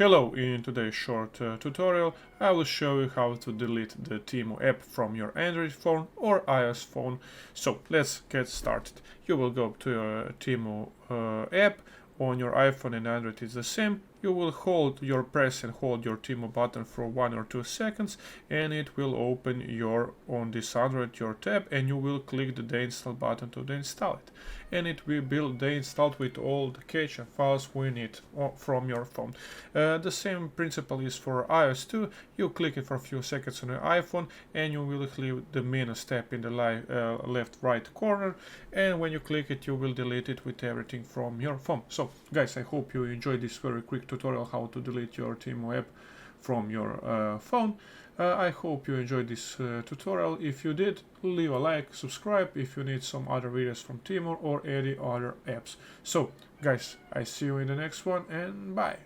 Hello, in today's short tutorial I will show you how to delete the Temu app from your Android phone or iOS phone. So let's get started. You will go to your Temu app. On your iPhone and Android is the same. You will press and hold your Temu button for 1 or 2 seconds and it will open on this Android your tab, and you will click the deinstall button to deinstall it. And it will be deinstalled with all the cache and files we need from your phone. The same principle is for iOS too. You click it for a few seconds on your iPhone and you will click the minus tab in the left right corner, and when you click it you will delete it with everything from your phone. So guys, I hope you enjoyed this very quick tutorial how to delete your Temu app from your phone. I hope you enjoyed this tutorial. If you did, leave a like, subscribe if you need some other videos from Temu or any other apps. So guys, I see you in the next one, and bye.